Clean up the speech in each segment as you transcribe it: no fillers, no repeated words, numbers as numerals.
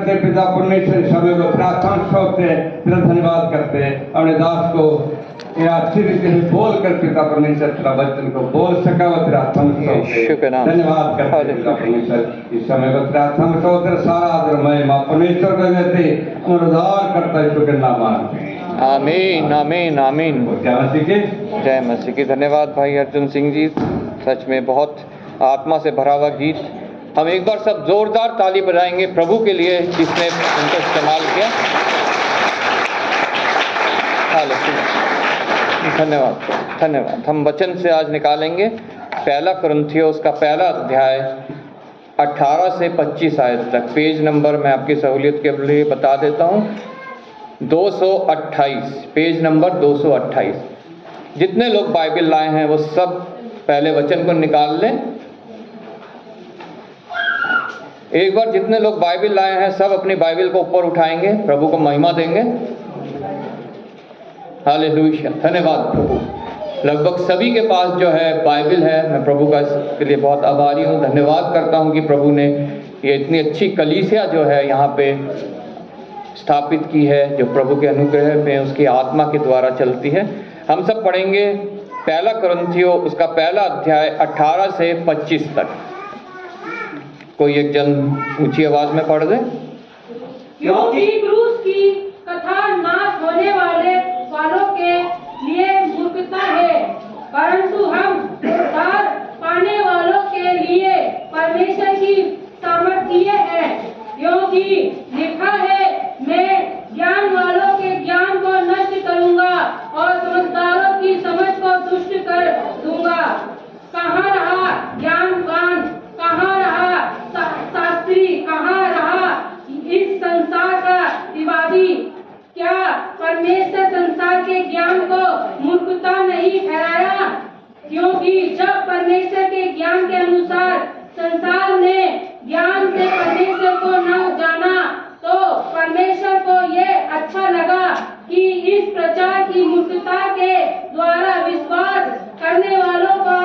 करते पिता परमेश्वर समय को प्रार्थना सौंपते तेरा धन्यवाद करते अपने दास को ये अच्छी रीति से बोल कर पिता परमेश्वर तेरा वचन को बोल सका वो तेरा धन्यवाद करते पिता परमेश्वर इस समय को प्रार्थना सौंपते सारा आदर महिमा परमेश्वर को देते उद्धार करता यीशु के नाम में आमीन आमीन आमीन। जय मसीह की। धन्यवाद भाई अर्जुन सिंह जी, सच में बहुत आत्मा से भरा हुआ गीत। हम एक बार सब जोरदार ताली बजाएंगे प्रभु के लिए जिसने उनको इस्तेमाल किया। धन्यवाद धन्यवाद। हम वचन से आज निकालेंगे पहला कुरिन्थियों का पहला अध्याय 18 से 25 आयत तक। पेज नंबर मैं आपकी सहूलियत के लिए बता देता हूँ, 228, पेज नंबर 228। जितने लोग बाइबल लाए हैं वो सब पहले वचन को निकाल लें। एक बार जितने लोग बाइबल लाए हैं सब अपनी बाइबल को ऊपर उठाएंगे, प्रभु को महिमा देंगे। हालेलुया, धन्यवाद प्रभु। लगभग सभी के पास जो है बाइबल है। मैं प्रभु का इसके लिए बहुत आभारी हूँ, धन्यवाद करता हूँ कि प्रभु ने ये इतनी अच्छी कलीसिया जो है यहाँ पे स्थापित की है, जो प्रभु के अनुग्रह में उसकी आत्मा के द्वारा चलती है। हम सब पढ़ेंगे पहला कुरिन्थियों उसका पहला अध्याय 18 से 25 तक। कोई एक जन ऊंची आवाज में पढ़ दे। क्योंकि क्रूस की कथा नाश होने वालों के लिए मूर्खता है, परंतु हम उद्धार पाने वालों के लिए परमेश्वर की सामर्थ्य है। क्योंकि लिखा है, मैं ज्ञान वालों के ज्ञान को नष्ट करूंगा और समझदारों की समझ को दुष्ट कर दूंगा। कहाँ रहा ज्ञानवान, कहाँ रहा शास्त्री, कहाँ रहा इस संसार का विवादी? क्या परमेश्वर संसार के ज्ञान को मूर्खता नहीं ठहराया? क्योंकि जब परमेश्वर के ज्ञान के अनुसार संसार ने ज्ञान से परमेश्वर को न जाना, तो परमेश्वर को ये अच्छा लगा कि इस प्रचार की मूर्खता के द्वारा विश्वास करने वालों को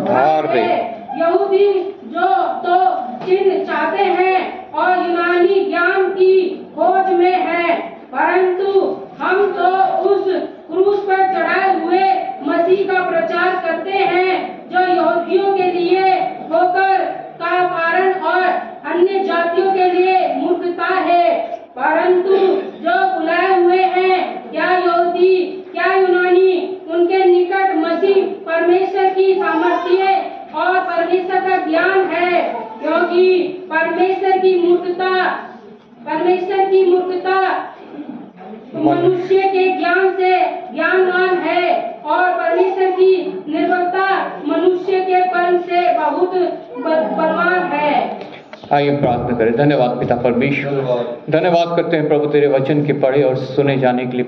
द्वार दे। यहूदी जो तो चिन्ह चाहते हैं और यूनानी ज्ञान की खोज में है, परंतु हम तो उस क्रूस पर चढ़ाए हुए मसीह का प्रचार करते हैं, जो यहूदियों के लिए होकर का कारण और अन्य जातियों के लिए मूर्खता है। परंतु जो बुलाए हुए हैं, क्या यहूदी क्या यूनानी, उनके निकट मसीह परमेश्वर की सामर्थ्य और परमेश्वर का ज्ञान है। क्योंकि परमेश्वर की मूर्खता मनुष्य के ज्ञान से ज्ञानवान है और परमेश्वर की निर्बलता मनुष्य के बल से बहुत बलवान है। आइए प्रार्थना करें। धन्यवाद पिता परमेश्वर, धन्यवाद करते हैं प्रभु तेरे वचन के पढ़े और सुने जाने के लिए।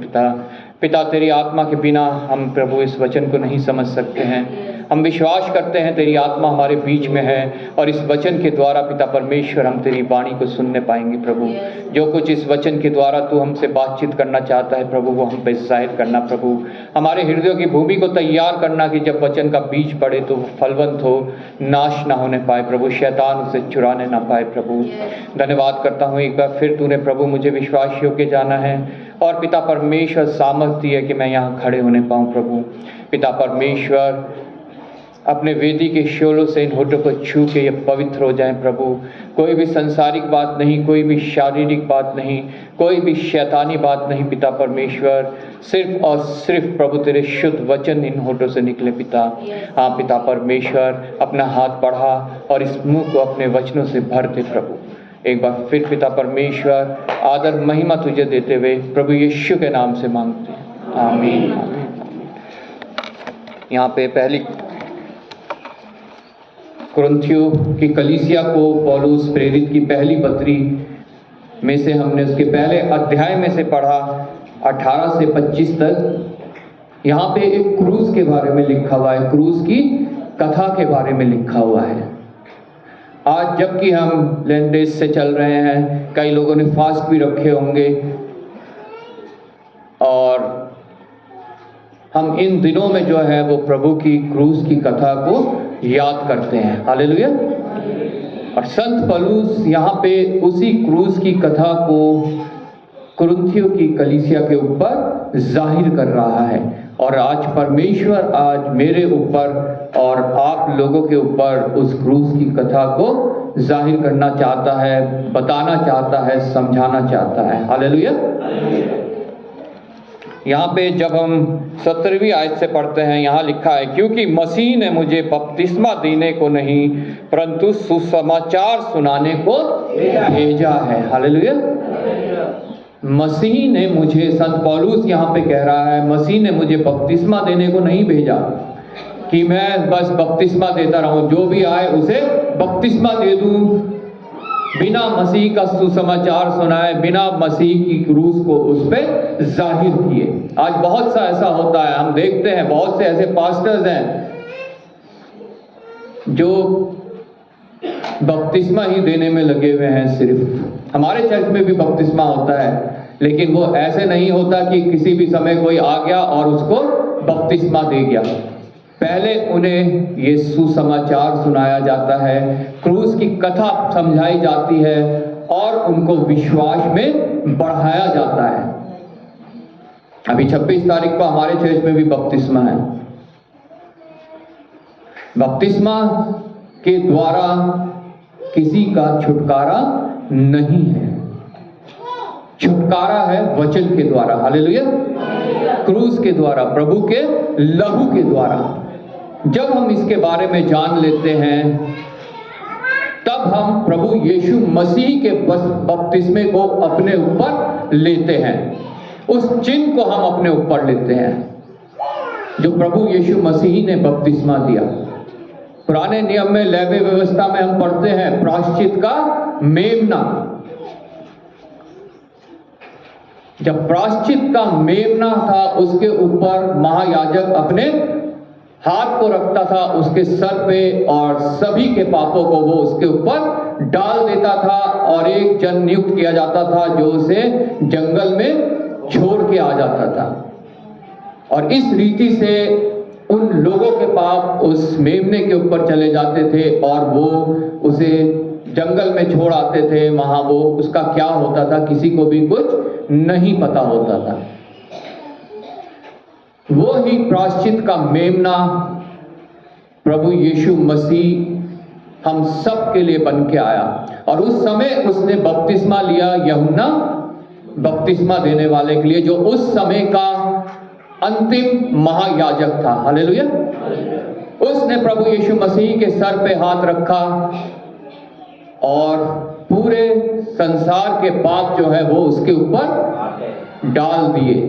पिता तेरी आत्मा के बिना हम प्रभु इस वचन को नहीं समझ सकते हैं। हम विश्वास करते हैं तेरी आत्मा हमारे बीच में है और इस वचन के द्वारा पिता परमेश्वर हम तेरी वाणी को सुनने पाएंगे। प्रभु जो कुछ इस वचन के द्वारा तू हमसे बातचीत करना चाहता है प्रभु, वो हम पे जाहिर करना। प्रभु हमारे हृदयों की भूमि को तैयार करना कि जब वचन का बीज पड़े तो वो फलवंत हो, नाश ना होने पाए प्रभु, शैतान उसे चुराने ना पाए। प्रभु धन्यवाद करता हूँ, एक बार फिर तूने प्रभु मुझे विश्वास योग्य जाना है और पिता परमेश्वर सामर्थ्य है कि मैं यहाँ खड़े होने पाऊँ। प्रभु पिता परमेश्वर अपने वेदी के शोलों से इन होठों को छू के ये पवित्र हो जाएं। प्रभु कोई भी संसारिक बात नहीं, कोई भी शारीरिक बात नहीं, कोई भी शैतानी बात नहीं पिता परमेश्वर, सिर्फ और सिर्फ प्रभु तेरे शुद्ध वचन इन होठों से निकले पिता। हाँ पिता परमेश्वर अपना हाथ बढ़ा और इस मुंह को अपने वचनों से भर दे। प्रभु एक बार फिर पिता परमेश्वर आदर महिमा तुझे देते हुए प्रभु यीशु के नाम से मांगते हैं, आमीन। यहाँ पे पहली कुरिन्थियों की कलीसिया को पौलुस प्रेरित की पहली पत्री में से हमने उसके पहले अध्याय में से पढ़ा 18 से 25 तक। यहाँ पे एक क्रूस के बारे में लिखा हुआ है, क्रूस की कथा के बारे में लिखा हुआ है। आज जबकि हम लेन देश से चल रहे हैं, कई लोगों ने फास्ट भी रखे होंगे और हम इन दिनों में जो है वो प्रभु की क्रूस की कथा को याद करते हैं। हालेलुया। और संत पौलुस यहाँ पे उसी क्रूस की कथा को कुरिन्थियों की कलीसिया के ऊपर जाहिर कर रहा है। और आज परमेश्वर आज मेरे ऊपर और आप लोगों के ऊपर उस क्रूस की कथा को जाहिर करना चाहता है, बताना चाहता है, समझाना चाहता है। हालेलुया। यहाँ पे जब हम 17वीं आयत से पढ़ते हैं, यहाँ लिखा है, क्योंकि मसीह ने मुझे बपतिस्मा देने को नहीं परंतु सुसमाचार सुनाने को भेजा है। हालेलुया। मसीह ने मुझे, संत पौलुस यहाँ पे कह रहा है, मसीह ने मुझे बपतिस्मा देने को नहीं भेजा कि मैं बस बपतिस्मा देता रहूं, जो भी आए उसे बपतिस्मा दे दूं, बिना मसीह का सुसमाचार सुनाए, बिना मसीह की क्रूस को उस पे जाहिर किए। आज बहुत सा ऐसा होता है, हम देखते हैं बहुत से ऐसे पास्टर्स हैं जो बपतिस्मा ही देने में लगे हुए हैं। सिर्फ हमारे चर्च में भी बपतिस्मा होता है, लेकिन वो ऐसे नहीं होता कि किसी भी समय कोई आ गया और उसको बपतिस्मा दे गया। पहले उन्हें ये सुसमाचार सुनाया जाता है, क्रूस की कथा समझाई जाती है और उनको विश्वास में बढ़ाया जाता है। अभी 26 तारीख को हमारे चर्च में भी बपतिस्मा है। बपतिस्मा के द्वारा किसी का छुटकारा नहीं है, छुटकारा है वचन के द्वारा। हालेलुया। क्रूस के द्वारा, प्रभु के लहू के द्वारा। जब हम इसके बारे में जान लेते हैं, तब हम प्रभु यीशु मसीह के बपतिस्मे को अपने ऊपर लेते हैं, उस चिन्ह को हम अपने ऊपर लेते हैं जो प्रभु यीशु मसीह ने बपतिस्मा दिया। पुराने नियम में लेवी व्यवस्था में हम पढ़ते हैं प्रायश्चित का मेमना। जब प्रायश्चित का मेमना था, उसके ऊपर महायाजक अपने हाथ को रखता था उसके सर पे और सभी के पापों को वो उसके ऊपर डाल देता था और एक जन नियुक्त किया जाता था जो उसे जंगल में छोड़ के आ जाता था। और इस रीति से उन लोगों के पाप उस मेमने के ऊपर चले जाते थे और वो उसे जंगल में छोड़ आते थे। वहां वो उसका क्या होता था किसी को भी कुछ नहीं पता होता था। वो ही प्रायश्चित का मेमना प्रभु यीशु मसीह हम सब के लिए बन के आया। और उस समय उसने बपतिस्मा लिया यूहन्ना बपतिस्मा देने वाले के लिए, जो उस समय का अंतिम महायाजक था। हालेलुया। उसने प्रभु यीशु मसीह के सर पे हाथ रखा और पूरे संसार के पाप जो है वो उसके ऊपर डाल दिए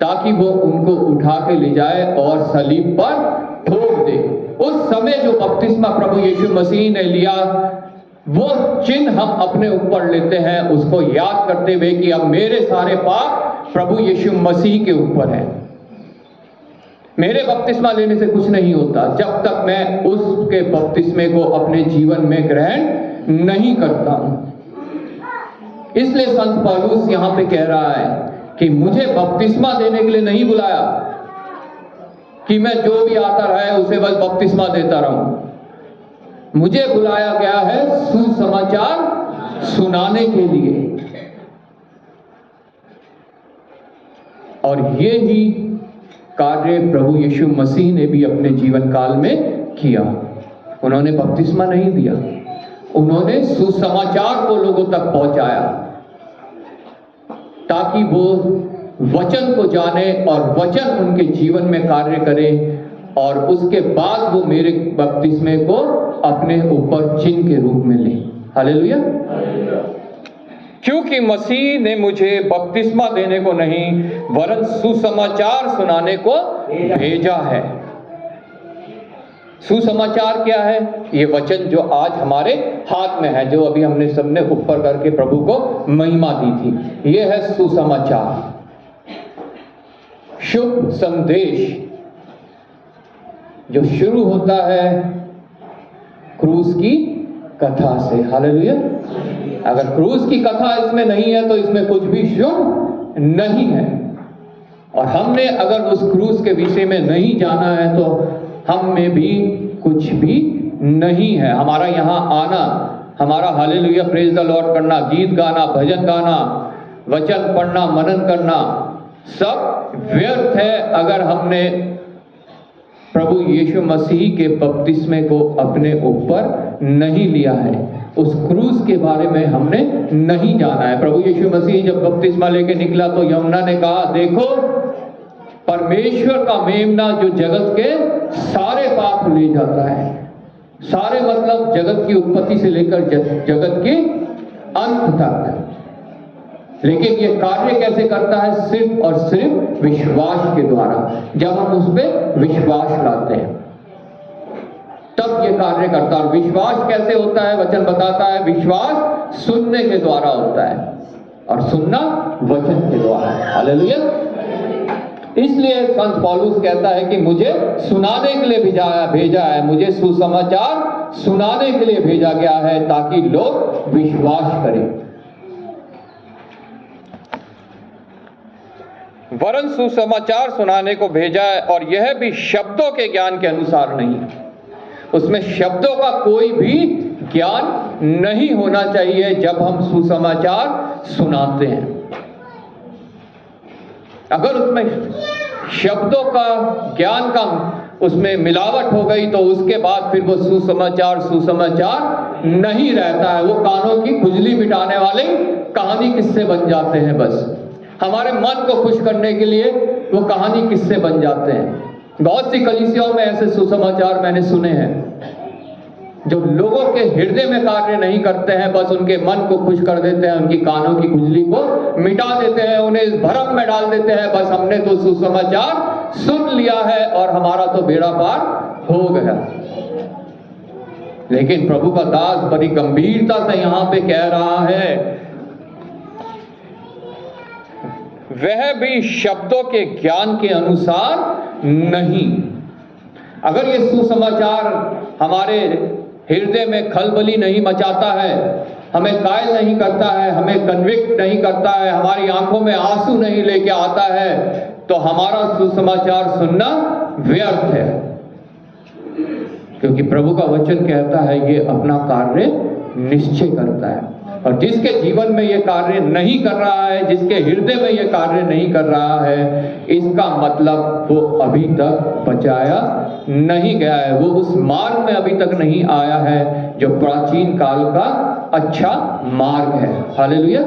ताकि वो उनको उठा के ले जाए और सलीब पर ठोक दे। उस समय जो बपतिस्मा प्रभु यीशु मसीह ने लिया, वो चिन्ह हम अपने ऊपर लेते हैं, उसको याद करते हुए कि अब मेरे सारे पाप प्रभु यीशु मसीह के ऊपर है। मेरे बपतिस्मा लेने से कुछ नहीं होता जब तक मैं उसके बपतिस्मे को अपने जीवन में ग्रहण नहीं करता हूं। इसलिए संत पौलुस यहां पे कह रहा है कि मुझे बपतिस्मा देने के लिए नहीं बुलाया कि मैं जो भी आता रहे उसे बस बपतिस्मा देता रहूं। मुझे बुलाया गया है सुसमाचार सुनाने के लिए। और ये ही कार्य प्रभु यीशु मसीह ने भी अपने जीवन काल में किया। उन्होंने बपतिस्मा नहीं दिया, उन्होंने सुसमाचार को लोगों तक पहुंचाया ताकि वो वचन को जाने और वचन उनके जीवन में कार्य करे और उसके बाद वो मेरे बपतिस्मे को अपने ऊपर चिन्ह के रूप में ले। हालेलुया। क्योंकि मसीह ने मुझे बपतिस्मा देने को नहीं वरन सुसमाचार सुनाने को भेजा है। सुसमाचार क्या है? ये वचन जो आज हमारे हाथ में है, जो अभी हमने सबने ऊपर करके प्रभु को महिमा दी थी, ये है सुसमाचार, शुभ संदेश जो शुरू होता है क्रूस की कथा से। हालेलुया। अगर क्रूस की कथा इसमें नहीं है तो इसमें कुछ भी शुभ नहीं है। और हमने अगर उस क्रूस के विषय में नहीं जाना है तो हम में भी कुछ भी नहीं है। हमारा यहाँ आना, हमारा हालेलुया प्रेज द लॉर्ड करना, गीत गाना, भजन गाना, वचन पढ़ना, मनन करना सब व्यर्थ है अगर हमने प्रभु यीशु मसीह के बपतिस्मे को अपने ऊपर नहीं लिया है, उस क्रूस के बारे में हमने नहीं जाना है। प्रभु यीशु मसीह जब बपतिस्मा लेके निकला तो यमुना ने कहा, देखो परमेश्वर का मेमना जो जगत के सारे पाप ले जाता है। सारे मतलब जगत की उत्पत्ति से लेकर जगत के अंत तक। लेकिन ये कार्य कैसे करता है? सिर्फ और सिर्फ विश्वास के द्वारा। जब हम उस पर विश्वास लाते हैं तब ये कार्य करता है। और विश्वास कैसे होता है? वचन बताता है विश्वास सुनने के द्वारा होता है और सुनना वचन के द्वारा। हालेलुया। इसलिए संत पौलुस कहता है कि मुझे सुनाने के लिए भेजा है, मुझे सुसमाचार सुनाने के लिए भेजा गया है ताकि लोग विश्वास करें। वरन सुसमाचार सुनाने को भेजा है, और यह भी शब्दों के ज्ञान के अनुसार नहीं। उसमें शब्दों का कोई भी ज्ञान नहीं होना चाहिए जब हम सुसमाचार सुनाते हैं। अगर उसमें शब्दों का ज्ञान का उसमें मिलावट हो गई तो उसके बाद फिर वो सुसमाचार नहीं रहता है। वो कानों की खुजली मिटाने वाले कहानी किस्से बन जाते हैं। बस हमारे मन को खुश करने के लिए वो कहानी किस्से बन जाते हैं। बहुत सी कलीसियाओं में ऐसे सुसमाचार मैंने सुने हैं जो लोगों के हृदय में कार्य नहीं करते हैं, बस उनके मन को खुश कर देते हैं, उनकी कानों की खुजली को मिटा देते हैं, उन्हें इस भ्रम में डाल देते हैं, बस हमने तो सुसमाचार सुन लिया है और हमारा तो बेड़ा पार हो गया। लेकिन प्रभु का दास बड़ी गंभीरता से यहां पे कह रहा है, वह भी शब्दों के ज्ञान के अनुसार नहीं। अगर ये सुसमाचार हमारे हृदय में खलबली नहीं मचाता है, हमें कायल नहीं करता है, हमें कन्विक्ट नहीं करता है, हमारी आंखों में आंसू नहीं लेके आता है, तो हमारा सुसमाचार सुनना व्यर्थ है। क्योंकि प्रभु का वचन कहता है ये अपना कार्य निश्चय करता है, और जिसके जीवन में ये कार्य नहीं कर रहा है, जिसके हृदय में ये कार्य नहीं कर रहा है, इसका मतलब वो अभी तक बचाया नहीं गया है, वो उस मार्ग में अभी तक नहीं आया है जो प्राचीन काल का अच्छा मार्ग है। हालेलुया।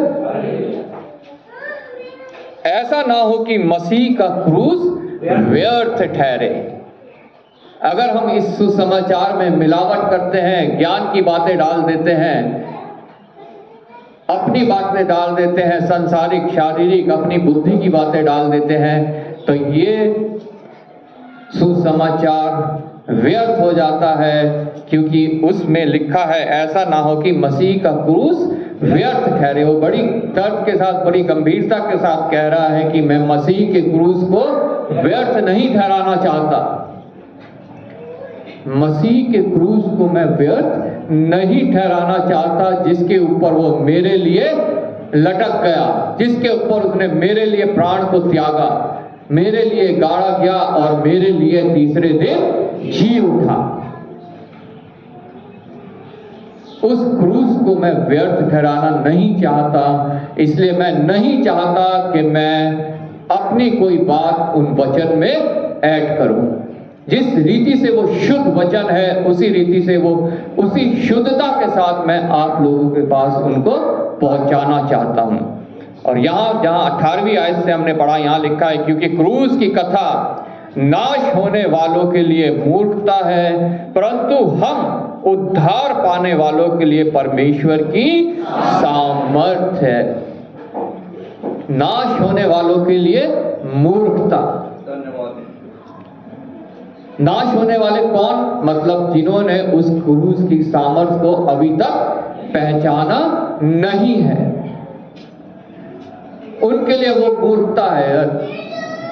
ऐसा ना हो कि मसीह का क्रूस व्यर्थ ठहरे। अगर हम इस सुसमाचार में मिलावट करते हैं, ज्ञान की बातें डाल देते हैं, अपनी बातें डाल देते हैं, संसारिक शारीरिक अपनी बुद्धि की बातें डाल देते हैं, तो ये सुसमाचार व्यर्थ हो जाता है। क्योंकि उसमें लिखा है ऐसा ना हो कि मसीह का क्रूस व्यर्थ ठहरे। वो बड़ी दर्द के साथ, बड़ी गंभीरता के साथ कह रहा है कि मैं मसीह के क्रूस को व्यर्थ नहीं ठहराना चाहता। मसीह के क्रूस को मैं व्यर्थ नहीं ठहराना चाहता, जिसके ऊपर वो मेरे लिए लटक गया, जिसके ऊपर उसने मेरे लिए प्राण को त्यागा, मेरे लिए गाड़ा गया और मेरे लिए तीसरे दिन जी उठा। उस क्रूस को मैं व्यर्थ ठहराना नहीं चाहता। इसलिए मैं नहीं चाहता कि मैं अपनी कोई बात उन वचन में ऐड करूं। जिस रीति से वो शुद्ध वचन है, उसी रीति से वो उसी शुद्धता के साथ मैं आप लोगों के पास उनको पहुंचाना चाहता हूं। और यहाँ जहाँ 18वीं आयत से हमने पढ़ा, यहाँ लिखा है क्योंकि क्रूस की कथा नाश होने वालों के लिए मूर्खता है, परंतु हम उद्धार पाने वालों के लिए परमेश्वर की सामर्थ है। नाश होने वालों के लिए मूर्खता। नाश होने वाले कौन? मतलब जिन्होंने उस क्रूस की सामर्थ को अभी तक पहचाना नहीं है, उनके लिए वो मूर्खता है।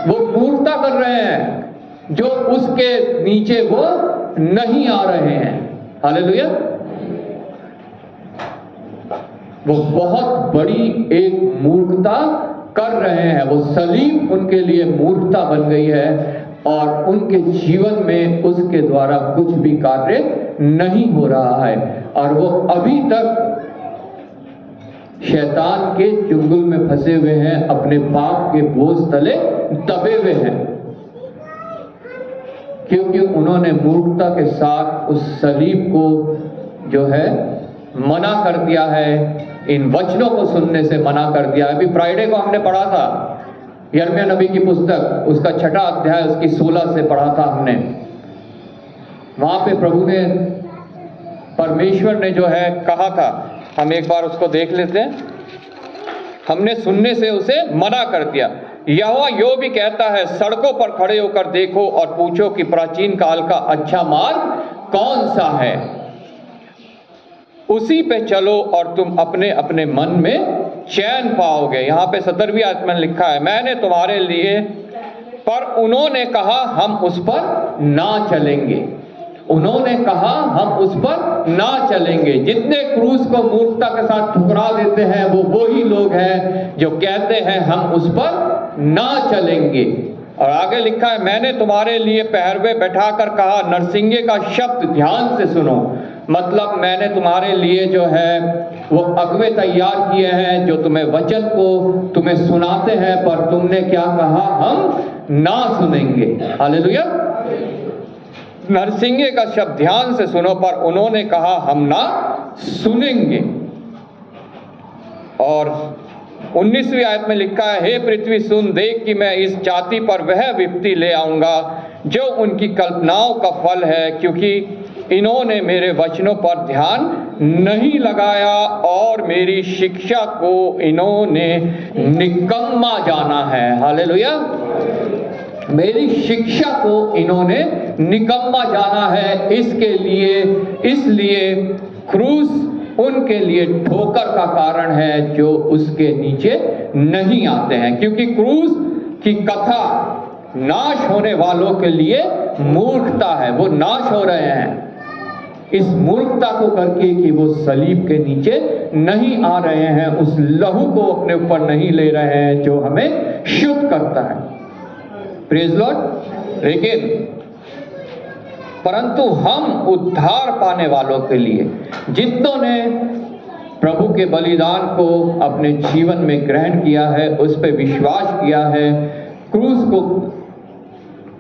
वो मूर्खता कर रहे हैं जो उसके नीचे वो नहीं आ रहे हैं। हालेलुया। वो बहुत बड़ी एक मूर्खता कर रहे हैं। वो सलीब उनके लिए मूर्खता बन गई है, और उनके जीवन में उसके द्वारा कुछ भी कार्य नहीं हो रहा है और वो अभी तक शैतान के चुंगल में फंसे हुए हैं, अपने पाप के बोझ तले दबे हुए हैं, क्योंकि उन्होंने मूर्खता के साथ उस सलीब को जो है मना कर दिया है, इन वचनों को सुनने से मना कर दिया है। अभी फ्राइडे को हमने पढ़ा था यिर्मयाह नबी की पुस्तक, उसका 6वां अध्याय उसकी 16 से पढ़ा था हमने। वहां पे प्रभु ने, परमेश्वर ने जो है कहा था, हम एक बार उसको देख लेते हैं। हमने सुनने से उसे मना कर दिया। यहोवा यो भी कहता है, सड़कों पर खड़े होकर देखो और पूछो कि प्राचीन काल का अच्छा मार्ग कौन सा है, उसी पे चलो और तुम अपने अपने मन में चैन पाओगे। यहाँ पे 17वीं आयत में लिखा है, मैंने तुम्हारे लिए, पर उन्होंने कहा हम उस पर ना चलेंगे। उन्होंने कहा हम उस पर ना चलेंगे। जितने क्रूस को मूर्खता के साथ ठुकरा देते हैं वो वही लोग हैं जो कहते हैं हम उस पर ना चलेंगे। और आगे लिखा है, मैंने तुम्हारे लिए पहरवे बैठाकर कहा, नरसिंगे का शब्द ध्यान से सुनो। मतलब मैंने तुम्हारे लिए जो है वो अगवे तैयार किए हैं जो तुम्हें वचन को तुम्हें सुनाते हैं, पर तुमने क्या कहा, हम ना सुनेंगे। हालेलुया। नरसिंगे का शब्द ध्यान से सुनो, पर उन्होंने कहा हम ना सुनेंगे। और 19वीं आयत में लिखा है, हे पृथ्वी सुन, देख कि मैं इस जाति पर वह विपत्ति ले आऊंगा जो उनकी कल्पनाओं का फल है, क्योंकि इन्होंने मेरे वचनों पर ध्यान नहीं लगाया और मेरी शिक्षा को इन्होंने निकम्मा जाना है। हालेलुया। मेरी शिक्षा को इन्होंने निकम्मा जाना है। इसलिए क्रूस उनके लिए ठोकर का कारण है जो उसके नीचे नहीं आते हैं, क्योंकि क्रूस की कथा नाश होने वालों के लिए मूर्खता है। वो नाश हो रहे हैं इस मूर्खता को करके कि वो सलीब के नीचे नहीं आ रहे हैं, उस लहू को अपने ऊपर नहीं ले रहे हैं जो हमें शुद्ध करता है। Praise Lord. लेकिन परंतु हम उद्धार पाने वालों के लिए, जितनों ने प्रभु के बलिदान को अपने जीवन में ग्रहण किया है, उस पर विश्वास किया है, क्रूस को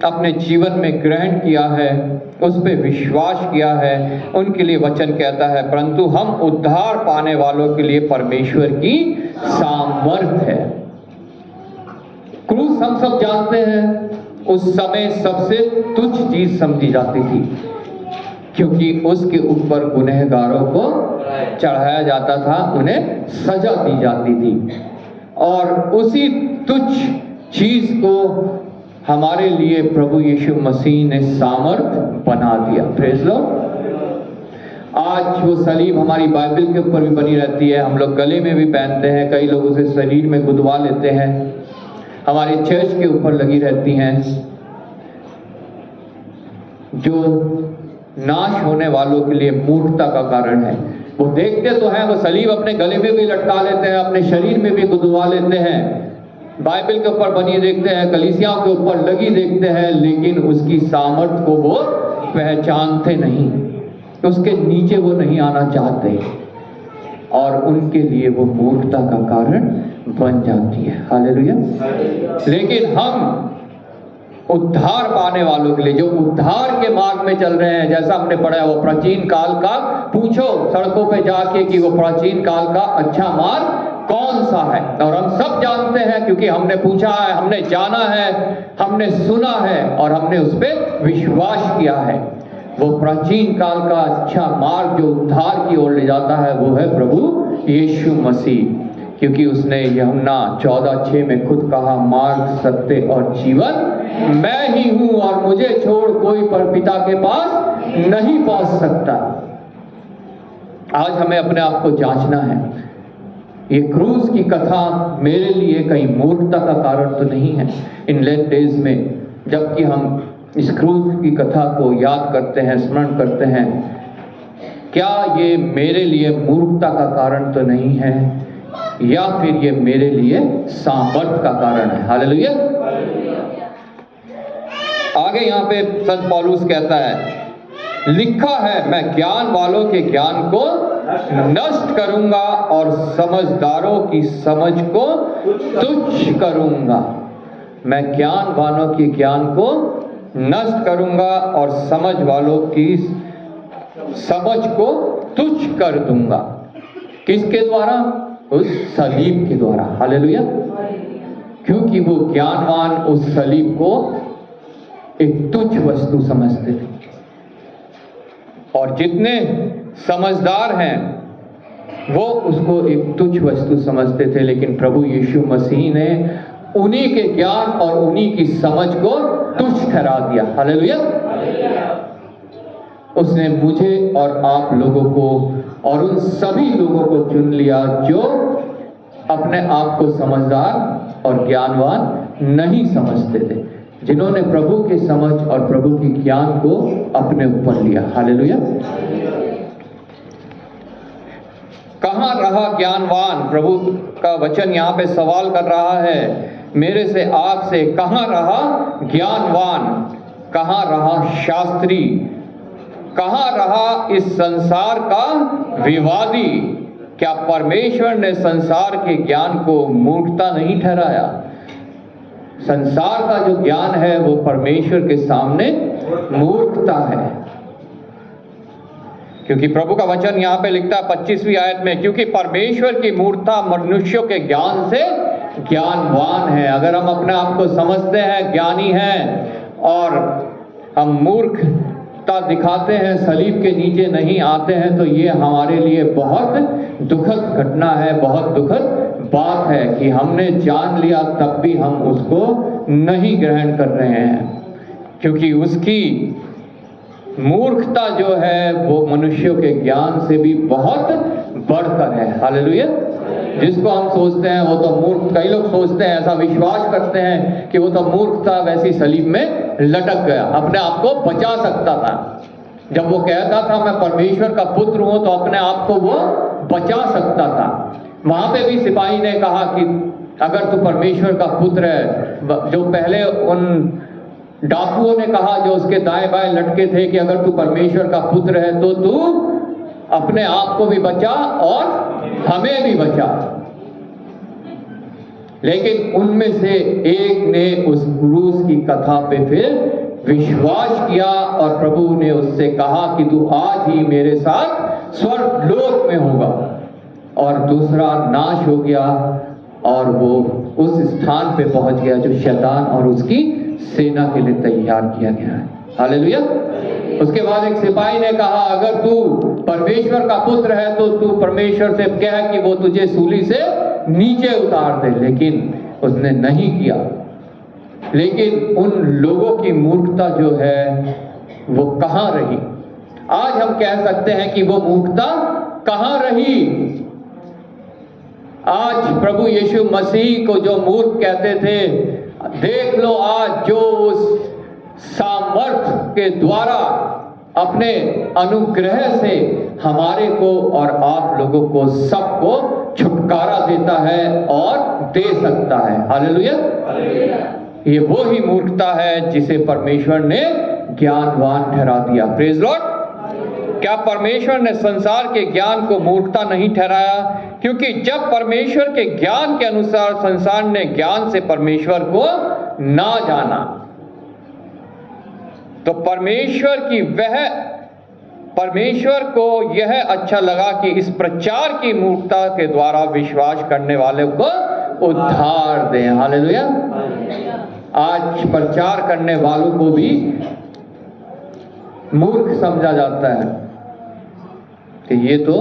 अपने जीवन में ग्रहण किया है, उस पर विश्वास किया है, उनके लिए वचन कहता है, परंतु हम उद्धार पाने वालों के लिए परमेश्वर की सामर्थ है। क्रूस हम सब जानते हैं उस समय सबसे तुच्छ चीज समझी जाती थी, क्योंकि उसके ऊपर गुनहगारों को चढ़ाया जाता था, उन्हें सजा दी जाती थी। और उसी तुच्छ चीज को हमारे लिए प्रभु यीशु मसीह ने सामर्थ बना दिया। Praise Lord. आज वो सलीब हमारी बाइबल के ऊपर भी बनी रहती है, हम लोग गले में भी पहनते हैं, कई लोग उसे शरीर में गुदवा लेते हैं, हमारे चर्च के ऊपर लगी रहती हैं, जो नाश होने वालों के लिए मूर्खता का कारण है। वो देखते तो हैं, वो सलीब अपने गले में भी लटका लेते हैं, अपने शरीर में भी गुदवा लेते हैं, बाइबल के ऊपर बनी देखते हैं, कलीसियाओं के ऊपर लगी देखते हैं, लेकिन उसकी सामर्थ को वो पहचानते नहीं, उसके नीचे वो नहीं आना चाहते और उनके लिए वो मूर्खता का कारण बन जाती है। हालेलुया। लेकिन हम उद्धार पाने वालों के लिए, जो उद्धार के मार्ग में चल रहे हैं, जैसा हमने पढ़ा है, वो प्राचीन काल का, पूछो सड़कों पे जाके कि वो प्राचीन काल का अच्छा मार्ग कौन सा है। और हम सब जानते हैं, क्योंकि हमने पूछा है, हमने जाना है, हमने सुना है और हमने उस पर विश्वास किया है। वो प्राचीन काल का अच्छा मार्ग जो उद्धार की ओर ले जाता है, वो है प्रभु यीशु मसीह, क्योंकि उसने यूहन्ना 14:6 में खुद कहा, मार्ग, सत्य और जीवन मैं ही हूं और मुझे छोड़ कोई पर पिता के पास नहीं पहुंच सकता। आज हमें अपने आप को जांचना है, ये क्रूस की कथा मेरे लिए कहीं मूर्खता का कारण तो नहीं है इन लेट डेज में, जबकि हम इस क्रूस की कथा को याद करते हैं, स्मरण करते हैं, क्या ये मेरे लिए मूर्खता का कारण तो नहीं है, या फिर ये मेरे लिए सामर्थ का कारण है। हालेलुया। आगे यहाँ पे संत पौलुस कहता है, लिखा है मैं ज्ञान वालों के ज्ञान को नष्ट करूंगा और समझदारों की समझ को तुच्छ करूंगा। मैं ज्ञान वालों के ज्ञान को नष्ट करूंगा और समझ वालों की समझ को तुच्छ कर दूंगा। किसके द्वारा? उस सलीब के द्वारा। हालेलुया। क्योंकि वो ज्ञानवान उस सलीब को एक तुच्छ वस्तु समझते थे, और जितने समझदार हैं वो उसको एक तुच्छ वस्तु समझते थे। लेकिन प्रभु यीशु मसीह ने उन्हीं के ज्ञान और उन्हीं की समझ को तुच्छ ठहरा दिया। हालेलुया। उसने मुझे और आप लोगों को और उन सभी लोगों को चुन लिया जो अपने आप को समझदार और ज्ञानवान नहीं समझते थे, जिन्होंने प्रभु की समझ और प्रभु की ज्ञान को अपने ऊपर लिया। हालेलुया। कहां रहा ज्ञानवान? प्रभु का वचन यहाँ पे सवाल कर रहा है मेरे से, आपसे, कहां रहा ज्ञानवान? कहां रहा शास्त्री? कहां रहा इस संसार का विवादी? क्या परमेश्वर ने संसार के ज्ञान को मूर्खता नहीं ठहराया? संसार का जो ज्ञान है वो परमेश्वर के सामने मूर्खता है। क्योंकि प्रभु का वचन यहाँ पे लिखता है 25वीं आयत में, क्योंकि परमेश्वर की मूर्खता मनुष्यों के ज्ञान से ज्ञानवान है। अगर हम अपने आप को समझते हैं ज्ञानी हैं और हम मूर्खता दिखाते हैं, सलीब के नीचे नहीं आते हैं, तो ये हमारे लिए बहुत दुखद घटना है, बहुत दुखद बात है कि हमने जान लिया तब भी हम उसको नहीं ग्रहण कर रहे हैं। क्योंकि उसकी मूर्खता जो है वो मनुष्यों के ज्ञान से भी बहुत बढ़कर है। हालेलुया। जिसको हम सोचते हैं वो तो मूर्ख, कई लोग सोचते हैं, ऐसा विश्वास करते हैं कि वो तो मूर्ख था, वैसी सलीब में लटक गया, अपने आप को बचा सकता था। जब वो कहता था मैं परमेश्वर का पुत्र हूं, तो अपने आप को वो बचा सकता था। वहां पे भी सिपाही ने कहा कि अगर तू परमेश्वर का पुत्र है, जो पहले उन डाकुओं ने कहा जो उसके दाएं बाएं लटके थे कि अगर तू परमेश्वर का पुत्र है तो तू अपने आप को भी बचा और हमें भी बचा। लेकिन उनमें से एक ने उस क्रूस की कथा पे फिर विश्वास किया और प्रभु ने उससे कहा कि तू आज ही मेरे साथ स्वर्गलोक में होगा। और दूसरा नाश हो गया और वो उस स्थान पे पहुंच गया जो शैतान और उसकी सेना के लिए तैयार किया गया है। हालेलुया। उसके बाद एक सिपाही ने कहा अगर तू परमेश्वर का पुत्र है तो तू परमेश्वर से कह कि वो तुझे सूली से नीचे उतार दे, लेकिन उसने नहीं किया। लेकिन उन लोगों की मूर्खता जो है वो कहां रही? आज हम कह सकते हैं कि वो मूर्खता कहां रही? आज प्रभु यीशु मसीह को जो मूर्ख कहते थे, देख लो आज जो उस सामर्थ्य के द्वारा अपने अनुग्रह से हमारे को और आप लोगों को सबको छुटकारा देता है और दे सकता है। हालेलुया। ये वो ही मूर्खता है जिसे परमेश्वर ने ज्ञानवान ठहरा दिया। Praise Lord. क्या परमेश्वर ने संसार के ज्ञान को मूर्खता नहीं ठहराया? क्योंकि जब परमेश्वर के ज्ञान के अनुसार संसार ने ज्ञान से परमेश्वर को ना जाना, तो परमेश्वर को यह अच्छा लगा कि इस प्रचार की मूर्खता के द्वारा विश्वास करने वाले को उद्धार दें। हालेलुया। आज प्रचार करने वालों को भी मूर्ख समझा जाता है कि ये तो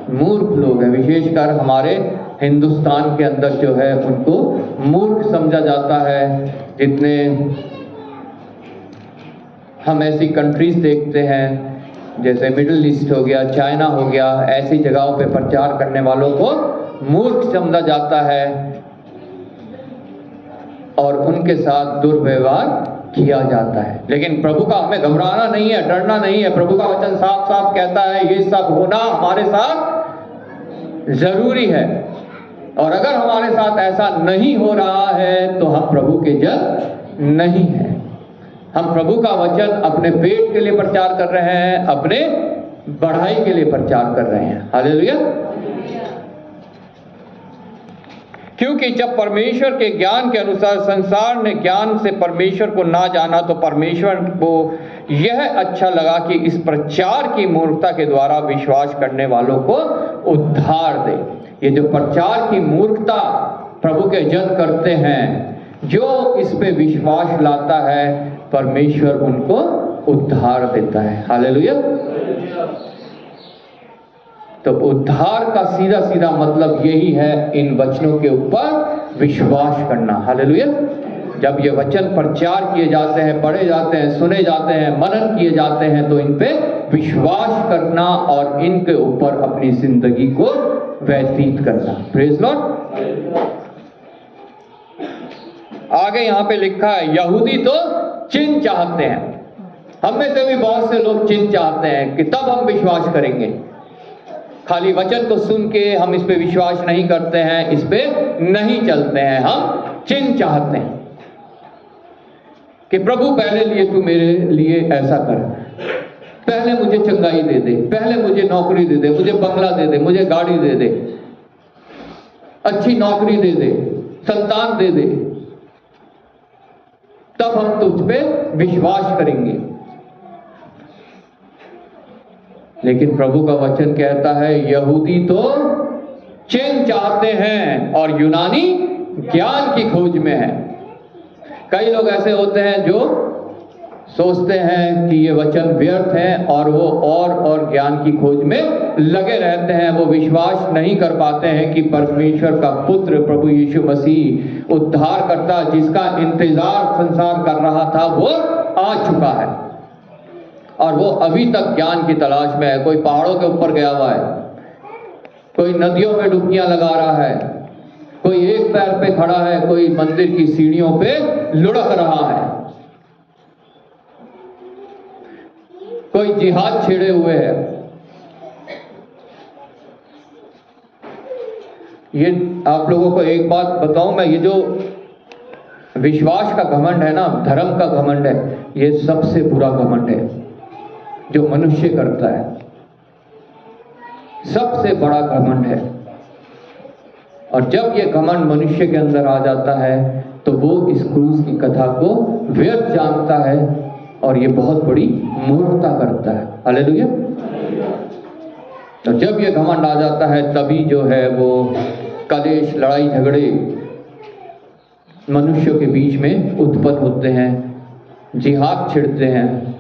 मूर्ख लोग हैं। विशेषकर हमारे हिंदुस्तान के अंदर जो है उनको मूर्ख समझा जाता है। जितने हम ऐसी कंट्रीज देखते हैं जैसे मिडिल ईस्ट हो गया, चाइना हो गया, ऐसी जगहों पे प्रचार करने वालों को मूर्ख समझा जाता है और उनके साथ दुर्व्यवहार किया जाता है। लेकिन प्रभु का हमें घबराना नहीं है, डरना नहीं है। प्रभु का वचन साफ साफ कहता है ये सब होना हमारे साथ जरूरी है, और अगर हमारे साथ ऐसा नहीं हो रहा है तो हम प्रभु के जन नहीं हैं। हम प्रभु का वचन अपने पेट के लिए प्रचार कर रहे हैं, अपने बढ़ाई के लिए प्रचार कर रहे हैं। हालेलुया। क्योंकि जब परमेश्वर के ज्ञान के अनुसार संसार ने ज्ञान से परमेश्वर को ना जाना, तो परमेश्वर को यह अच्छा लगा कि इस प्रचार की मूर्खता के द्वारा विश्वास करने वालों को उद्धार दे। ये जो प्रचार की मूर्खता प्रभु के जन करते हैं, जो इस पे विश्वास लाता है, परमेश्वर उनको उद्धार देता है। हालेलुया। तो उद्धार का सीधा सीधा मतलब यही है, इन वचनों के ऊपर विश्वास करना। हालेलुया। जब ये वचन प्रचार किए जाते हैं, पढ़े जाते हैं, सुने जाते हैं, मनन किए जाते हैं, तो इन पे विश्वास करना और इनके ऊपर अपनी जिंदगी को व्यतीत करना। Praise Lord. आगे यहां पे लिखा है, यहूदी तो चिन्ह चाहते हैं। हम में से भी बहुत से लोग चिन्ह चाहते हैं कि तब हम विश्वास करेंगे। खाली वचन को सुन के हम इस पे विश्वास नहीं करते हैं, इस पे नहीं चलते हैं, हम चिन्ह चाहते हैं कि प्रभु पहले लिए तू मेरे लिए ऐसा कर, पहले मुझे चंगाई दे दे, पहले मुझे नौकरी दे दे, मुझे बंगला दे दे, मुझे गाड़ी दे दे, अच्छी नौकरी दे दे, संतान दे दे, तब हम तुझ पे विश्वास करेंगे। लेकिन प्रभु का वचन कहता है, यहूदी तो चिन्ह चाहते हैं और यूनानी ज्ञान की खोज में है। कई लोग ऐसे होते हैं जो सोचते हैं कि ये वचन व्यर्थ है और वो और ज्ञान की खोज में लगे रहते हैं। वो विश्वास नहीं कर पाते हैं कि परमेश्वर का पुत्र प्रभु यीशु मसीह उद्धारकर्ता, जिसका इंतजार संसार कर रहा था, वो आ चुका है और वो अभी तक ज्ञान की तलाश में है। कोई पहाड़ों के ऊपर गया हुआ है, कोई नदियों में डुबकियां लगा रहा है, कोई एक पैर पे खड़ा है, कोई मंदिर की सीढ़ियों पे लुढ़क रहा है, कोई जिहाद छेड़े हुए है। ये आप लोगों को एक बात बताऊं मैं, ये जो विश्वास का घमंड है ना, धर्म का घमंड है, ये सबसे बुरा घमंड है जो मनुष्य करता है। सबसे बड़ा घमंड है। और जब ये घमंड मनुष्य के अंदर आ जाता है, तो वो इस क्रूस की कथा को व्यर्थ जानता है और ये बहुत बड़ी मूर्खता करता है। हालेलुया। तो जब ये घमंड आ जाता है, तभी जो है वो कलेश, लड़ाई झगड़े मनुष्यों के बीच में उत्पन्न होते हैं, जिहाद छिड़ते हैं।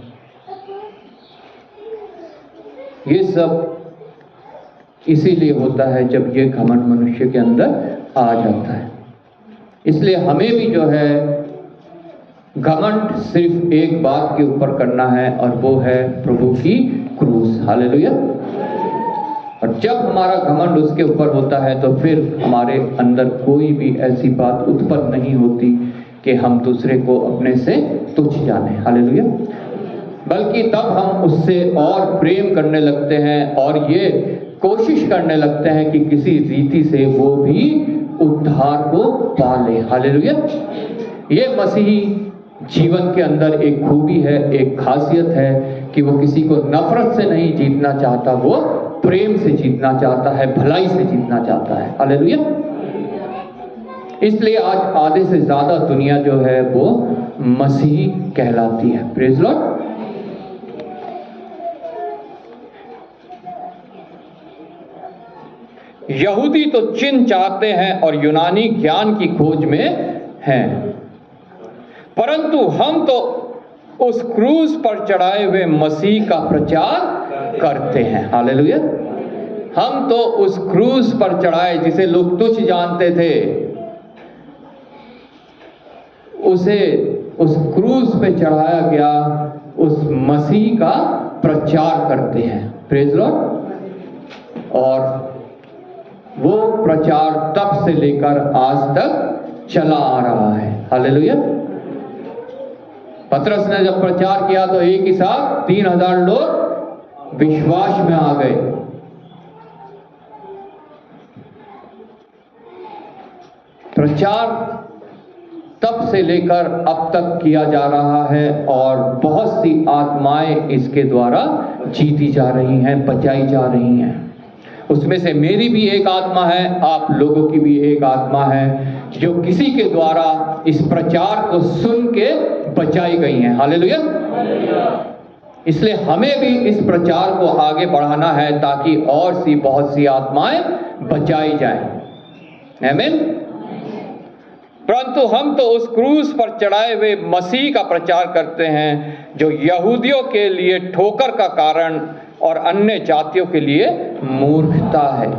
ये सब इसीलिए होता है जब ये घमंड मनुष्य के अंदर आ जाता है। इसलिए हमें भी जो है घमंड सिर्फ एक बात के ऊपर करना है, और वो है प्रभु की क्रूस। हालेलुया। और जब हमारा घमंड उसके ऊपर होता है, तो फिर हमारे अंदर कोई भी ऐसी बात उत्पन्न नहीं होती कि हम दूसरे को अपने से तुच्छ जाने। हालेलुया। बल्कि तब हम उससे और प्रेम करने लगते हैं और ये कोशिश करने लगते हैं कि किसी रीति से वो भी उद्धार को पा ले। हालेलुया। ये मसीही जीवन के अंदर एक खूबी है, एक खासियत है कि वो किसी को नफरत से नहीं जीतना चाहता, वो प्रेम से जीतना चाहता है, भलाई से जीतना चाहता है। हालेलुया। इसलिए आज आधे से ज्यादा दुनिया जो है वो मसीही कहलाती है। Praise Lord. यहूदी तो चिन्ह चाहते हैं और यूनानी ज्ञान की खोज में हैं, परंतु हम तो उस क्रूस पर चढ़ाए हुए मसीह का प्रचार करते हैं। हालेलुया। हम तो उस क्रूस पर चढ़ाए, जिसे लोग तुच्छ जानते थे, उसे उस क्रूस पे चढ़ाया गया उस मसीह का प्रचार करते हैं। Praise Lord. और वो प्रचार तब से लेकर आज तक चला आ रहा है। हालेलुया। पतरस ने जब प्रचार किया तो एक ही साथ 3000 लोग विश्वास में आ गए। प्रचार तब तब से लेकर अब तक किया जा रहा है और बहुत सी आत्माएं इसके द्वारा जीती जा रही हैं, बचाई जा रही हैं। उसमें से मेरी भी एक आत्मा है, आप लोगों की भी एक आत्मा है जो किसी के द्वारा इस प्रचार को सुन के बचाई गई हैं। हालेलुया। इसलिए हमें भी इस प्रचार को आगे बढ़ाना है ताकि और सी बहुत सी आत्माएं बचाई जाएं। आमीन। परंतु हम तो उस क्रूस पर चढ़ाए हुए मसीह का प्रचार करते हैं जो यहूदियों के लिए ठोकर का कारण और अन्य जातियों के लिए मूर्खता है।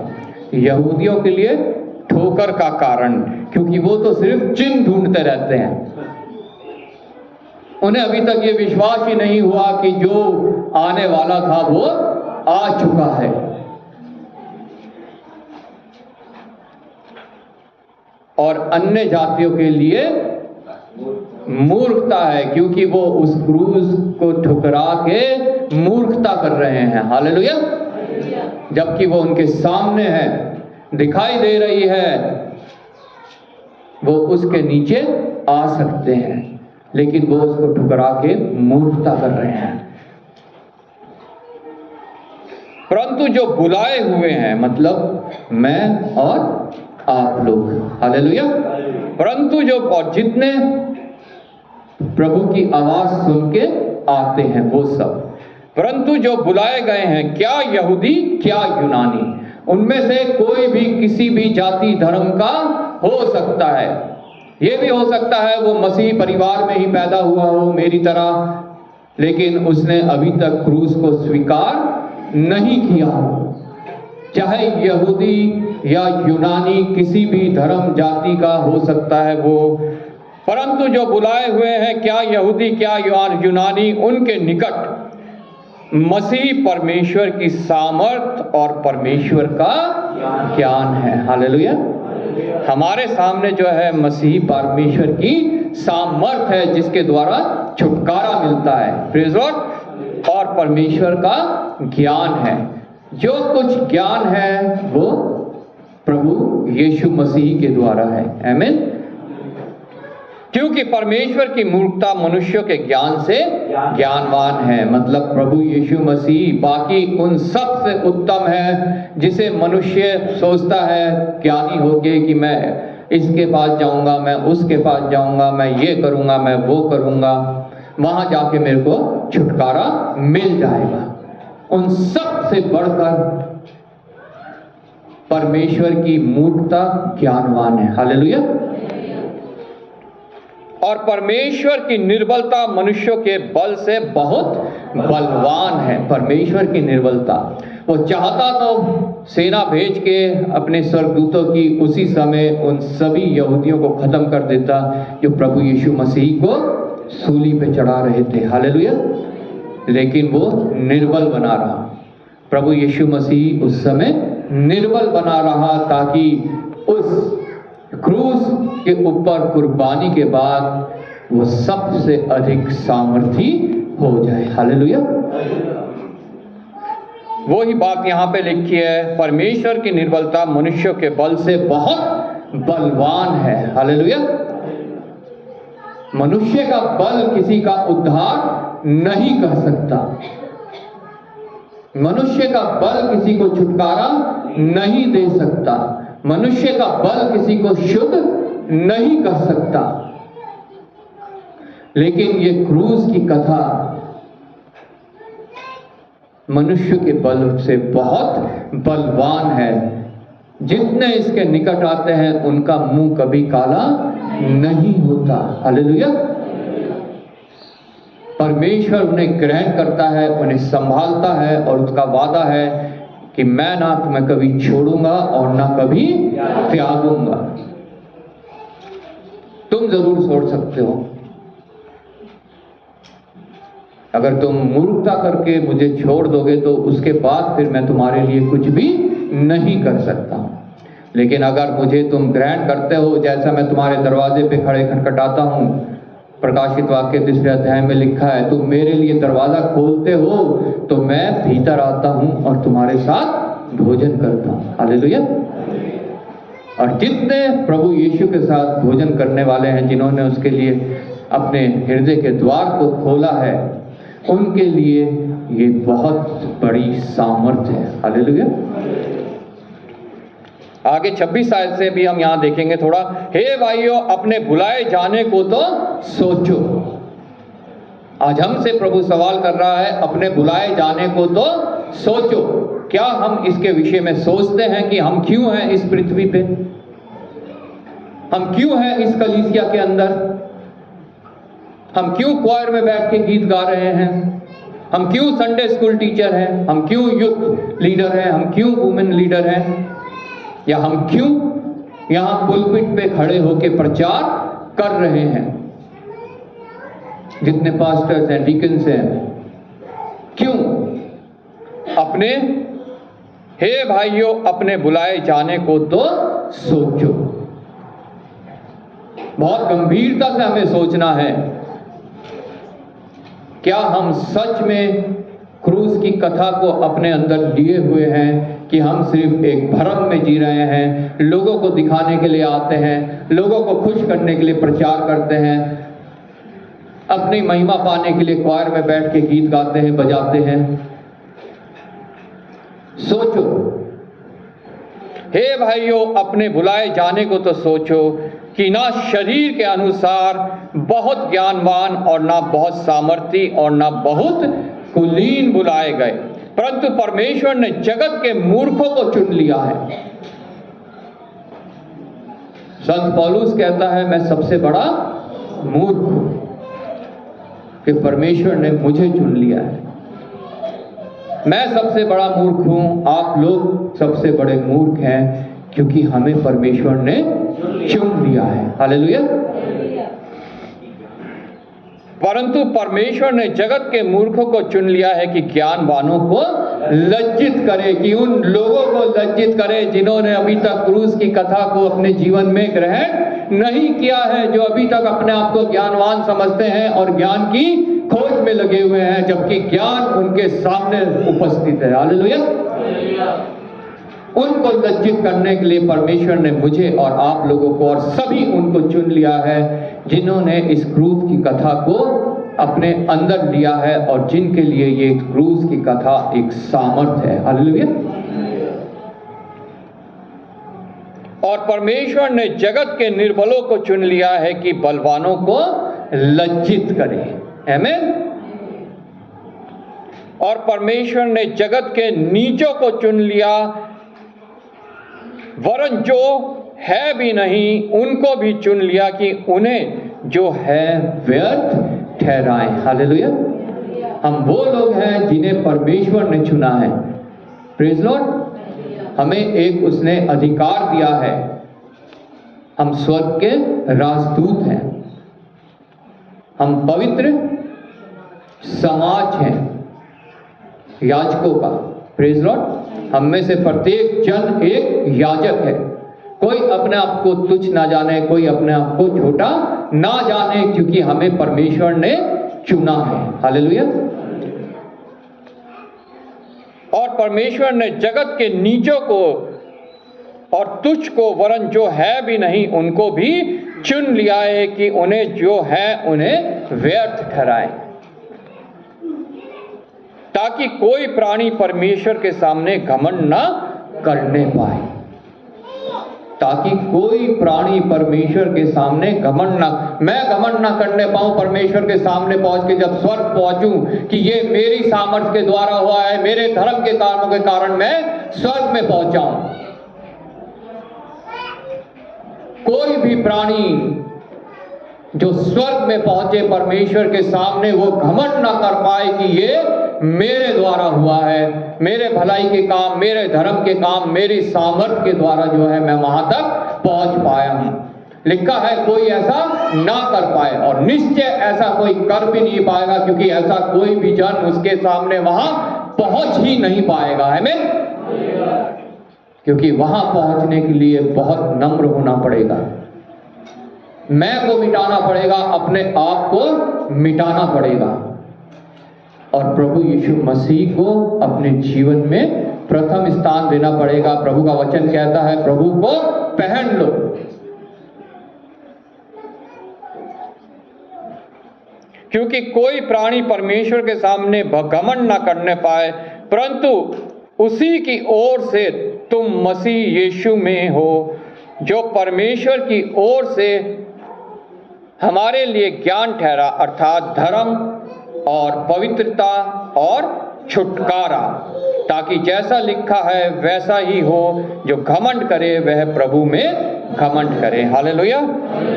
यहूदियों के लिए ठोकर का कारण, क्योंकि वो तो सिर्फ चिन्ह ढूंढते रहते हैं। उन्हें अभी तक ये विश्वास ही नहीं हुआ कि जो आने वाला था वो आ चुका है। और अन्य जातियों के लिए मूर्खता है, क्योंकि वो उस क्रूस को ठुकरा के मूर्खता कर रहे हैं। हालेलुया। जबकि वो उनके सामने है, दिखाई दे रही है, वो उसके नीचे आ सकते हैं, लेकिन वो उसको ठुकरा के मूर्खता कर रहे हैं। परंतु जो बुलाए हुए हैं, मतलब मैं और आप लोग, हालेलुया। परंतु जो और जितने प्रभु की आवाज सुन के आते हैं वो सब, परंतु जो बुलाए गए हैं, क्या यहूदी क्या यूनानी, उनमें से कोई भी किसी भी जाति धर्म का हो सकता है। ये भी हो सकता है वो मसीह परिवार में ही पैदा हुआ हो मेरी तरह, लेकिन उसने अभी तक क्रूस को स्वीकार नहीं किया हो। चाहे यहूदी या यूनानी किसी भी धर्म जाति का हो सकता है वो, परंतु जो बुलाए हुए हैं, क्या यहूदी क्या यूनानी, उनके निकट मसीह परमेश्वर की सामर्थ और परमेश्वर का ज्ञान है। हालेलुया। हमारे सामने जो है मसीह परमेश्वर की सामर्थ है, जिसके द्वारा छुटकारा मिलता है, प्रेज़ लॉर्ड, और परमेश्वर का ज्ञान है। जो कुछ ज्ञान है वो प्रभु यीशु मसीह के द्वारा है। आमीन। क्योंकि परमेश्वर की मूर्खता मनुष्यों के ज्ञान से ज्ञानवान है, मतलब प्रभु यीशु मसीह बाकी उन सब से उत्तम है, जिसे मनुष्य सोचता है ज्ञानी होके कि मैं इसके पास जाऊंगा, मैं उसके पास जाऊंगा, मैं ये करूंगा, मैं वो करूंगा, वहां जाके मेरे को छुटकारा मिल जाएगा। उन सब से बढ़कर परमेश्वर की मूर्खता ज्ञानवान है। हालेलुया। और परमेश्वर की निर्बलता मनुष्यों के बल से बहुत बलवान है। परमेश्वर की निर्बलता, वो चाहता तो सेना भेज के अपने स्वर्गदूतों की उसी समय उन सभी यहूदियों को खत्म कर देता जो प्रभु यीशु मसीह को सूली पे चढ़ा रहे थे। हालेलुया। लेकिन वो निर्बल बना रहा, प्रभु यीशु मसीह उस समय निर्बल बना रहा, ताकि उस क्रूस के ऊपर कुर्बानी के बाद वो सबसे अधिक सामर्थी हो जाए। हालेलुया। वो ही बात यहाँ पे लिखी है, परमेश्वर की निर्बलता मनुष्यों के बल से बहुत बलवान है। हालेलुया। मनुष्य का बल किसी का उद्धार नहीं कर सकता, मनुष्य का बल किसी को छुटकारा नहीं दे सकता, मनुष्य का बल किसी को शुद्ध नहीं कर सकता। लेकिन ये क्रूस की कथा मनुष्य के बल से बहुत बलवान है। जितने इसके निकट आते हैं उनका मुंह कभी काला नहीं होता। हालेलुया। परमेश्वर उन्हें ग्रहण करता है, उन्हें संभालता है, और उसका वादा है कि मैं ना तुम्हें कभी छोड़ूंगा और ना कभी त्यागूंगा। तुम जरूर छोड़ सकते हो, अगर तुम मूर्खता करके मुझे छोड़ दोगे तो उसके बाद फिर मैं तुम्हारे लिए कुछ भी नहीं कर सकता। लेकिन अगर मुझे तुम ग्रहण करते हो, जैसा मैं तुम्हारे दरवाजे पे खड़े खटखटाता हूं, प्रकाशित वाक्य 3 अध्याय में लिखा है, तुम मेरे लिए दरवाजा खोलते हो तो मैं भीतर आता हूं और तुम्हारे साथ भोजन करता हूं। हालेलुया। और जितने प्रभु यीशु के साथ भोजन करने वाले हैं, जिन्होंने उसके लिए अपने हृदय के द्वार को खोला है, उनके लिए ये बहुत बड़ी सामर्थ्य है। हालेलुया। आगे 26 आयत से भी हम यहाँ देखेंगे थोड़ा। हे भाइयों, अपने बुलाए जाने को तो सोचो। आज हमसे प्रभु सवाल कर रहा है, अपने बुलाए जाने को तो सोचो। क्या हम इसके विषय में सोचते हैं कि हम क्यों हैं इस पृथ्वी पे? हम क्यों हैं इस कलीसिया के अंदर? हम क्यों क्वायर में बैठ के गीत गा रहे हैं? हम क्यों संडे स्कूल टीचर हैं? हम क्यों यूथ लीडर हैं? हम क्यों वुमेन लीडर हैं? या हम क्यों यहाँ पुलपिट पे खड़े होकर प्रचार कर रहे हैं? जितने पास्टर्स हैं, डीकन्स हैं, क्यों? अपने, हे भाइयों, अपने बुलाए जाने को तो सोचो। बहुत गंभीरता से हमें सोचना है। क्या हम सच में क्रूस की कथा को अपने अंदर लिए हुए हैं, कि हम सिर्फ एक भ्रम में जी रहे हैं, लोगों को दिखाने के लिए आते हैं, लोगों को खुश करने के लिए प्रचार करते हैं, अपनी महिमा पाने के लिए क्वायर में बैठ के गीत गाते हैं, बजाते हैं? सोचो। हे भाइयों, अपने बुलाए जाने को तो सोचो कि ना शरीर के अनुसार बहुत ज्ञानवान और ना बहुत सामर्थी और ना बहुत कुलीन बुलाए गए, परंतु परमेश्वर ने जगत के मूर्खों को चुन लिया है। संत पौलुस कहता है, मैं सबसे बड़ा मूर्ख हूं कि परमेश्वर ने मुझे चुन लिया है। मैं सबसे बड़ा मूर्ख हूं, आप लोग सबसे बड़े मूर्ख हैं, क्योंकि हमें परमेश्वर ने चुन लिया है। हालेलुया। परंतु परमेश्वर ने जगत के मूर्खों को चुन लिया है कि ज्ञानवानों को लज्जित करे, कि उन लोगों को लज्जित करे जिन्होंने अभी तक क्रूस की कथा को अपने जीवन में ग्रहण नहीं किया है, जो अभी तक अपने आप को ज्ञानवान समझते हैं और ज्ञान की खोज में लगे हुए हैं, जबकि ज्ञान उनके सामने उपस्थित है। हालेलुया। उनको लज्जित करने के लिए परमेश्वर ने मुझे और आप लोगों को और सभी उनको चुन लिया है, जिन्होंने इस क्रूस की कथा को अपने अंदर लिया है और जिनके लिए ये क्रूस की कथा एक सामर्थ्य है। हालेलुया। और परमेश्वर ने जगत के निर्बलों को चुन लिया है कि बलवानों को लज्जित करे। आमीन। और परमेश्वर ने जगत के नीचों को चुन लिया, वरन जो है भी नहीं उनको भी चुन लिया, कि उन्हें जो है व्यर्थ ठहराएं। हालेलुया। हम वो लोग हैं जिन्हें परमेश्वर ने चुना है। Praise Lord. हमें एक उसने अधिकार दिया है, हम स्वर्ग के राजदूत हैं, हम पवित्र समाज हैं याजकों का। Praise Lord. हम में से प्रत्येक जन एक याजक है। कोई अपने आप को तुच्छ ना जाने, कोई अपने आप को छोटा ना जाने, क्योंकि हमें परमेश्वर ने चुना है। हालेलुया। और परमेश्वर ने जगत के नीचों को और तुच्छ को, वरन जो है भी नहीं उनको भी चुन लिया है, कि उन्हें जो है उन्हें व्यर्थ ठहराए, ताकि कोई प्राणी परमेश्वर के सामने घमंड ना करने पाए। ताकि कोई प्राणी परमेश्वर के सामने घमंड ना, मैं घमंड ना करने पाऊं परमेश्वर के सामने पहुंच के, जब स्वर्ग पहुंचूं, कि ये मेरी सामर्थ्य के द्वारा हुआ है, मेरे धर्म के कामों के कारण मैं स्वर्ग में पहुंचाऊं। कोई भी प्राणी जो स्वर्ग में पहुंचे परमेश्वर के सामने, वो घमंड ना कर पाए कि ये मेरे द्वारा हुआ है, मेरे भलाई के काम, मेरे धर्म के काम, मेरी सामर्थ्य के द्वारा जो है मैं वहां तक पहुंच पाया हूं। लिखा है कोई ऐसा ना कर पाए, और निश्चय ऐसा कोई कर भी नहीं पाएगा, क्योंकि ऐसा कोई भी जन उसके सामने वहां पहुंच ही नहीं पाएगा। आमीन। क्योंकि वहां पहुंचने के लिए बहुत नम्र होना पड़ेगा, मैं को मिटाना पड़ेगा, अपने आप को मिटाना पड़ेगा, और प्रभु यीशु मसीह को अपने जीवन में प्रथम स्थान देना पड़ेगा। प्रभु का वचन कहता है प्रभु को पहन लो। क्योंकि कोई प्राणी परमेश्वर के सामने घमंड न करने पाए, परंतु उसी की ओर से तुम मसीह यीशु में हो, जो परमेश्वर की ओर से हमारे लिए ज्ञान ठहरा, अर्थात धर्म और पवित्रता और छुटकारा, ताकि जैसा लिखा है वैसा ही हो, जो घमंड करे वह प्रभु में घमंड करे। हालेलुया।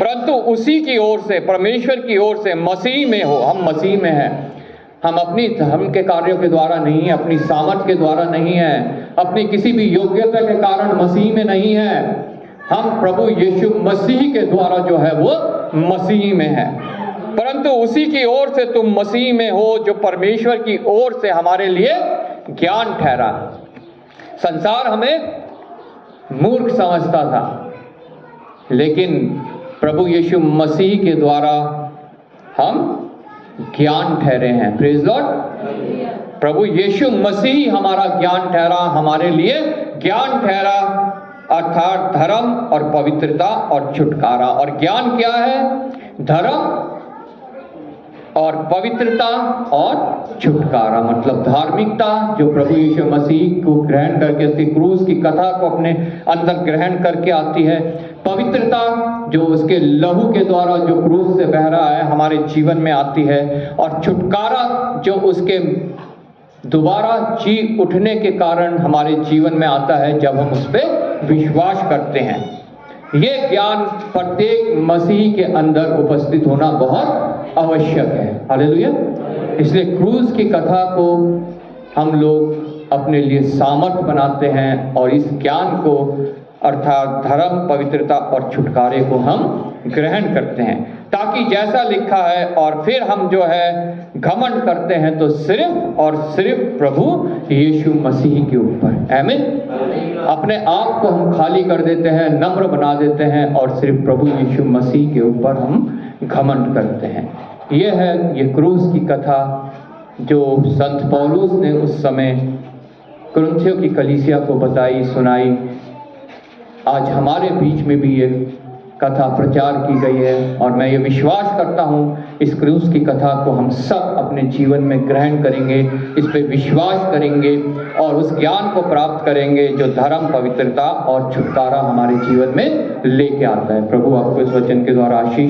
परंतु उसी की ओर से, परमेश्वर की ओर से मसीह में हो। हम मसीह में हैं। हम अपनी धर्म के कार्यों के द्वारा नहीं है, अपनी सामर्थ के द्वारा नहीं है, अपनी किसी भी योग्यता के कारण मसीह में नहीं है। हम प्रभु यीशु मसीह के द्वारा जो है वो मसीह में है। परंतु उसी की ओर से तुम मसीह में हो, जो परमेश्वर की ओर से हमारे लिए ज्ञान ठहरा। संसार हमें मूर्ख समझता था, लेकिन प्रभु यीशु मसीह के द्वारा हम ज्ञान ठहरे हैं। Praise Lord. प्रभु यीशु मसीह हमारा ज्ञान ठहरा, हमारे लिए ज्ञान ठहरा, अर्थात धर्म और पवित्रता और छुटकारा। और ज्ञान क्या है? धर्म और पवित्रता और छुटकारा, मतलब धार्मिकता जो प्रभु यीशु मसीह को ग्रहण करके, उसकी क्रूस की कथा को अपने अंदर ग्रहण करके आती है। पवित्रता जो उसके लहू के द्वारा जो क्रूस से बह रहा है हमारे जीवन में आती है। और छुटकारा जो उसके दोबारा जी उठने के कारण हमारे जीवन में आता है, जब हम उस पर विश्वास करते हैं। ये ज्ञान प्रत्येक मसीह के अंदर उपस्थित होना बहुत आवश्यक है। हालेलुया। इसलिए क्रूस की कथा को हम लोग अपने लिए सामर्थ बनाते हैं और इस ज्ञान को, अर्थात धर्म, पवित्रता और छुटकारे को हम ग्रहण करते हैं, ताकि जैसा लिखा है। और फिर हम जो है घमंड करते हैं तो सिर्फ और सिर्फ प्रभु यीशु मसीह के ऊपर। आमीन। अपने आप को हम खाली कर देते हैं, नम्र बना देते हैं और सिर्फ प्रभु यीशु मसीह के ऊपर हम घमंड करते हैं। यह है ये क्रूस की कथा जो संत पौलुस ने उस समय कुरिन्थियों की कलीसिया को बताई, सुनाई। आज हमारे बीच में भी ये कथा प्रचार की गई है और मैं ये विश्वास करता हूँ इस क्रूस की कथा को हम सब अपने जीवन में ग्रहण करेंगे, इस पे विश्वास करेंगे और उस ज्ञान को प्राप्त करेंगे जो धर्म, पवित्रता और छुटकारा हमारे जीवन में लेके आता है। प्रभु आपको इस वचन के द्वारा आशीष